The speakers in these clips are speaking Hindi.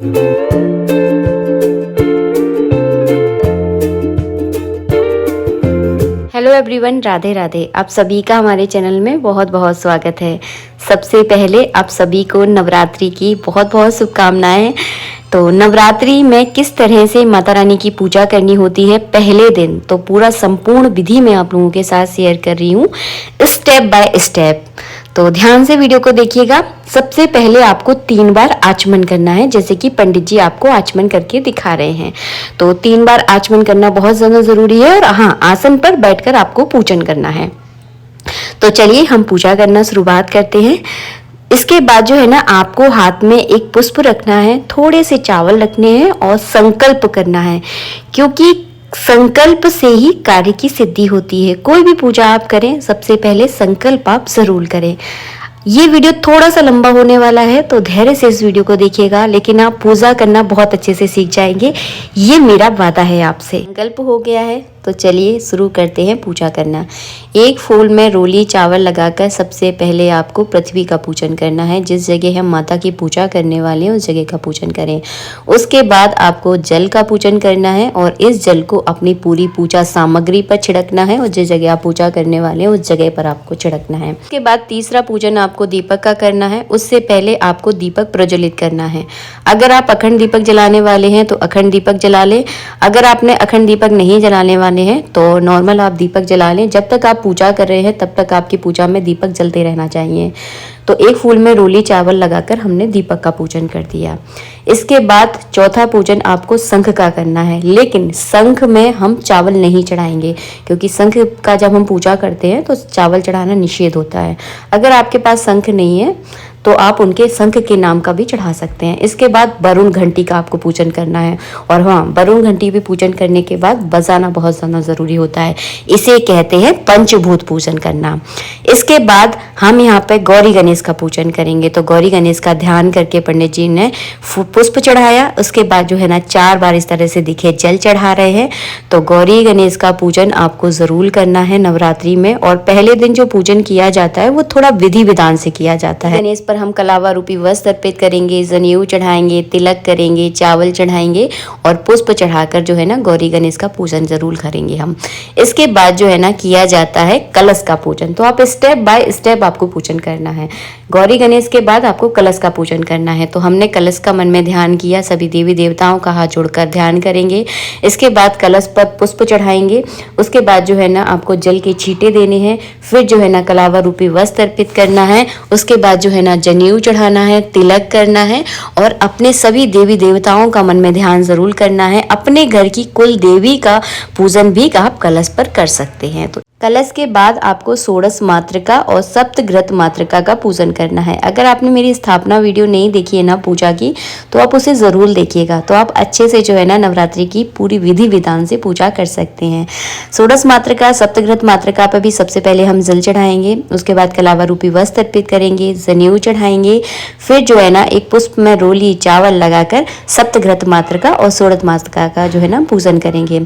Hello everyone, Radhe Radhe. आप सभी का हमारे चैनल में बहुत बहुत स्वागत है। सबसे पहले आप सभी को नवरात्रि की बहुत बहुत शुभकामनाएं। तो नवरात्रि में किस तरह से माता रानी की पूजा करनी होती है पहले दिन, तो पूरा संपूर्ण विधि मैं आप लोगों के साथ शेयर कर रही हूँ स्टेप बाय स्टेप। तो ध्यान से वीडियो को देखिएगा। सबसे पहले आपको 3 बार आचमन करना है, जैसे कि पंडित जी आपको आचमन करके दिखा रहे हैं। तो 3 बार आचमन करना बहुत ज़्यादा ज़रूरी है। और हाँ, आसन पर बैठकर आपको पूजन करना है। तो चलिए हम पूजा करना शुरुआत करते हैं। इसके बाद जो है ना, आपको हाथ में एक पुष्प रखना है, थोड़े से चावल रखने हैं और संकल्प करना है, क्योंकि संकल्प से ही कार्य की सिद्धि होती है। कोई भी पूजा आप करें, सबसे पहले संकल्प आप जरूर करें। ये वीडियो थोड़ा सा लंबा होने वाला है, तो धैर्य से इस वीडियो को देखिएगा, लेकिन आप पूजा करना बहुत अच्छे से सीख जाएंगे, ये मेरा वादा है आपसे। संकल्प हो गया है तो चलिए शुरू करते हैं पूजा करना। एक फूल में रोली चावल लगाकर सबसे पहले आपको पृथ्वी का पूजन करना है। जिस जगह हम माता की पूजा करने वाले हैं उस जगह का पूजन करें। उसके बाद आपको जल का पूजन करना है और इस जल को अपनी पूरी पूजा सामग्री पर छिड़कना है और जिस जगह आप पूजा करने वाले हैं उस जगह पर आपको छिड़कना है। उसके बाद तीसरा पूजन आपको दीपक का करना है। उससे पहले आपको दीपक प्रज्वलित करना है। अगर आप अखंड दीपक जलाने वाले हैं तो अखंड दीपक जला लें। अगर आपने अखंड दीपक नहीं जलाने वाले हैं तो नॉर्मल आप दीपक जला लें। जब तक आप पूजा कर रहे हैं तब तक आपकी पूजा में दीपक जलते रहना चाहिए। तो एक फूल में रोली चावल लगाकर हमने दीपक का पूजन कर दिया। इसके बाद चौथा पूजन आपको शंख का करना है, लेकिन शंख में हम चावल नहीं चढ़ाएंगे, क्योंकि शंख का जब हम पूजा करते हैं तो चावल चढ़ाना निषेध होता है। अगर आपके पास शंख नहीं है तो आप उनके शंख के नाम का भी चढ़ा सकते हैं। इसके बाद वरुण घंटी का आपको पूजन करना है। और हाँ, वरुण घंटी भी पूजन करने के बाद बजाना बहुत ज़्यादा ज़रूरी होता है। इसे कहते हैं पंचभूत पूजन करना। इसके बाद हम यहाँ पे गौरी गणेश का पूजन करेंगे। तो गौरी गणेश का ध्यान करके पंडित जी ने पुष्प चढ़ाया। उसके बाद जो है ना 4 बार इस तरह से दिखे जल चढ़ा रहे हैं। तो गौरी गणेश का पूजन आपको ज़रूर करना है नवरात्रि में। और पहले दिन जो पूजन किया जाता है वो थोड़ा विधि विधान से किया जाता है। गणेश पर हम कलावा रूपी वस्त्र अर्पित करेंगे, जनेऊ चढ़ाएंगे, तिलक करेंगे, चावल चढ़ाएंगे और पुष्प चढ़ाकर जो है ना गौरी गणेश का पूजन जरूर करेंगे हम। इसके बाद जो है ना किया जाता है कलश का पूजन। तो आप स्टेप बाय स्टेप आपको पूजन करना है। गौरी गणेश के बाद आपको कलश का पूजन करना है। तो हमने कलश का मन में ध्यान किया, सभी देवी देवताओं का हाथ जोड़कर ध्यान करेंगे। इसके बाद कलश पर पुष्प चढ़ाएंगे। उसके बाद जो है ना आपको जल के छींटे देने हैं। फिर जो है ना कलावा रूपी वस्त्र अर्पित करना है। उसके बाद जो है ना जनेऊ चढ़ाना है, तिलक करना है और अपने सभी देवी देवताओं का मन में ध्यान जरूर करना है। अपने घर की कुल देवी का पूजन भी आप कलश पर कर सकते हैं। तो कलश के बाद आपको षोडश मातृका और सप्तघृत मातृका का पूजन करना है। अगर आपने मेरी स्थापना वीडियो नहीं देखी है ना पूजा की, तो आप उसे ज़रूर देखिएगा। तो आप अच्छे से जो है ना नवरात्रि की पूरी विधि विधान से पूजा कर सकते हैं। षोडश मातृका सप्तघृत मातृका पर भी सबसे पहले हम जल चढ़ाएंगे। उसके बाद कलावा रूपी वस्त्र अर्पित करेंगे, जनेऊ चढ़ाएंगे। फिर जो है ना एक पुष्प में रोली चावल लगाकर सप्तघृत मातृका और षोडश मातृका का जो है ना पूजन करेंगे।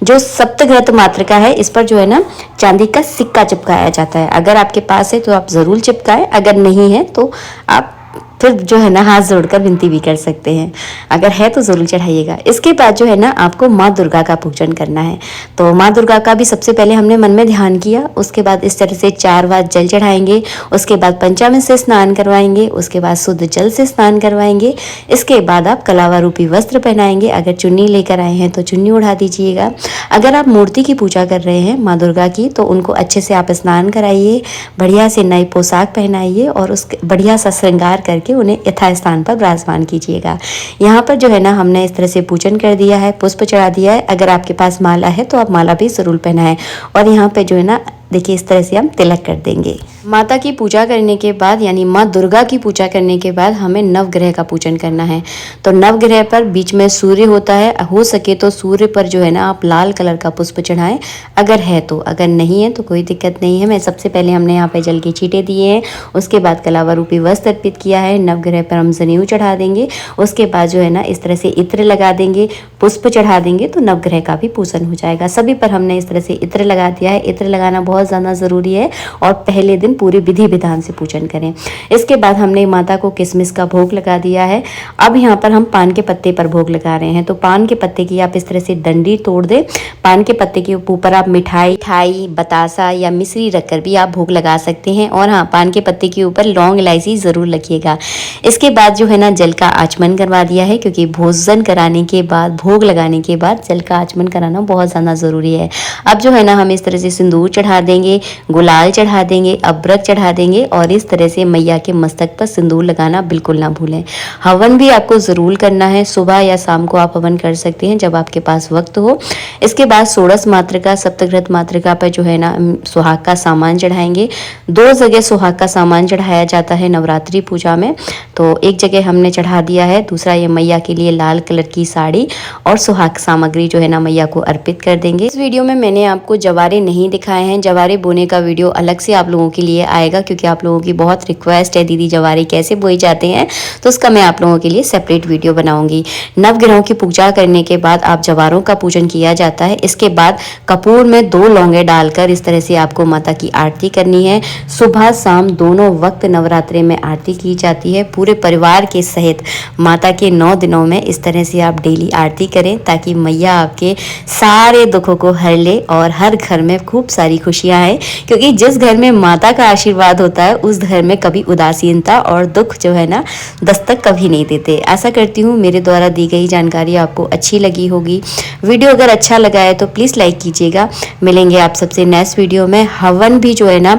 जो सप्तघृत मातृका है इस पर जो है ना चांदी का सिक्का चिपकाया जाता है। अगर आपके पास है तो आप जरूर चिपकाएं, अगर नहीं है तो आप फिर जो है ना हाथ जोड़कर विनती भी कर सकते हैं। अगर है तो ज़रूर चढ़ाइएगा। इसके बाद जो है ना आपको माँ दुर्गा का पूजन करना है। तो माँ दुर्गा का भी सबसे पहले हमने मन में ध्यान किया। उसके बाद इस तरह से 4 बार जल चढ़ाएंगे। उसके बाद पंचामृत से स्नान करवाएंगे। उसके बाद शुद्ध जल से स्नान करवाएंगे। इसके बाद आप कलावा रूपी वस्त्र पहनाएंगे। अगर चुन्नी लेकर आए हैं तो चुन्नी उड़ा दीजिएगा। अगर आप मूर्ति की पूजा कर रहे हैं माँ दुर्गा की, तो उनको अच्छे से आप स्नान कराइए, बढ़िया से नई पोशाक पहनाइए और उसके बढ़िया सा श्रृंगार करके उन्हें यथास्थान पर विराजमान कीजिएगा। यहाँ पर जो है ना हमने इस तरह से पूजन कर दिया है, पुष्प चढ़ा दिया है। अगर आपके पास माला है तो आप माला भी जरूर पहनाएं। और यहाँ पे जो है ना देखिए इस तरह से हम तिलक कर देंगे। माता की पूजा करने के बाद यानी माँ दुर्गा की पूजा करने के बाद हमें नवग्रह का पूजन करना है। तो नवग्रह पर बीच में सूर्य होता है। हो सके तो सूर्य पर जो है ना आप लाल कलर का पुष्प चढ़ाएं, अगर है तो। अगर नहीं है तो कोई दिक्कत नहीं है। मैं सबसे पहले हमने यहाँ पे जल के छींटे दिए हैं। उसके बाद कलावा रूपी वस्त्र अर्पित किया है। नवग्रह पर हम जनेऊ चढ़ा देंगे। उसके बाद जो है ना इस तरह से इत्र लगा देंगे, पुष्प चढ़ा देंगे, तो नवग्रह का भी पूजन हो जाएगा। सभी पर हमने इस तरह से इत्र लगा दिया है। इत्र लगाना बहुत ज़्यादा ज़रूरी है और पहले दिन दिन पूरे विधि विधान से पूजन करें। इसके बाद हमने माता को किशमिश का भोग लगा दिया है। अब यहाँ पर हम पान के पत्ते पर भोग लगा रहे हैं। तो पान के पत्ते की आप इस तरह से डंडी तोड़ दें। पान के पत्ते के ऊपर आप मिठाई, बतासा या मिश्री रखकर भी आप भोग लगा सकते हैं। और हाँ, पान के पत्ते के ऊपर लौंग इलायची ज़रूर रखिएगा। इसके बाद जो है ना जल का आचमन करवा दिया है, क्योंकि भोजन कराने के बाद, भोग लगाने के बाद जल का आचमन कराना बहुत ज़्यादा ज़रूरी है। अब जो है ना हम इस तरह से सिंदूर चढ़ा देंगे, गुलाल चढ़ा देंगे, अबरक चढ़ा देंगे और इस तरह से मैया के मस्तक पर सिंदूर लगाना बिल्कुल ना भूलें। हवन भी आपको ज़रूर करना है। सुबह या शाम को आप हवन कर सकते हैं जब आपके पास वक्त हो। इसके बाद षोडश मातृका, सप्तघृत मातृका पर जो है ना सुहाग का सामान चढ़ाएंगे। 2 जगह सुहाग का सामान चढ़ाया जाता है नवरात्रि पूजा में। तो एक जगह हमने चढ़ा दिया है, दूसरा ये मैया के लिए लाल कलर की साड़ी और सुहाग सामग्री जो है ना मैया को अर्पित कर देंगे। इस वीडियो में मैंने आपको जवारे नहीं दिखाए हैं। जवारे बोने का वीडियो अलग से आप लोगों के लिए आएगा, क्योंकि आप लोगों की बहुत रिक्वेस्ट है, दीदी जवारे कैसे बोए जाते हैं, तो उसका मैं आप लोगों के लिए सेपरेट वीडियो बनाऊंगी। नवग्रहों की पूजा करने के बाद आप जवारों का पूजन किया जाता है। इसके बाद कपूर में 2 लौंगे डालकर इस तरह से आपको माता की आरती करनी है। सुबह शाम दोनों वक्त नवरात्रि में आरती की जाती है। पूरे परिवार के सहित माता के 9 दिनों में इस तरह से आप डेली आरती करें, ताकि मैया आपके सारे दुखों को हर ले और हर घर में खूब सारी खुशियां आए। क्योंकि जिस घर में माता का आशीर्वाद होता है उस घर में कभी उदासीनता और दुख जो है ना दस्तक कभी नहीं देते। आशा करती हूँ मेरे द्वारा दी गई जानकारी आपको अच्छी लगी होगी। वीडियो अगर अच्छा लगा है तो प्लीज़ लाइक कीजिएगा। मिलेंगे आप सबसे नेक्स्ट वीडियो में। हवन भी जो है ना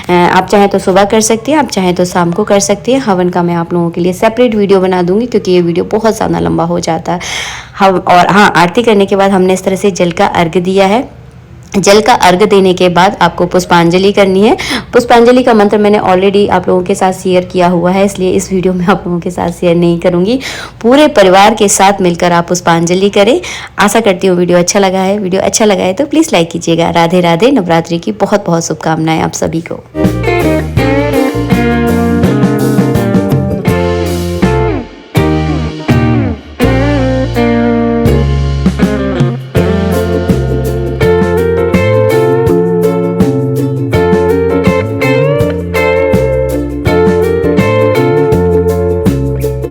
आप चाहें तो सुबह कर सकते हैं, आप चाहें तो शाम को कर सकते हैं। हवन का मैं आप लोगों के लिए सेपरेट वीडियो बना दूंगी, क्योंकि ये वीडियो बहुत ज़्यादा लंबा हो जाता है। और हाँ, आरती करने के बाद हमने इस तरह से जल का अर्घ दिया है। जल का अर्घ देने के बाद आपको पुष्पांजलि करनी है। पुष्पांजलि का मंत्र मैंने ऑलरेडी आप लोगों के साथ शेयर किया हुआ है, इसलिए इस वीडियो में आप लोगों के साथ शेयर नहीं करूंगी। पूरे परिवार के साथ मिलकर आप पुष्पांजलि करें। आशा करती हूँ वीडियो अच्छा लगा है। वीडियो अच्छा लगा है तो प्लीज़ लाइक कीजिएगा। राधे राधे। नवरात्रि की बहुत बहुत शुभकामनाएं आप सभी को।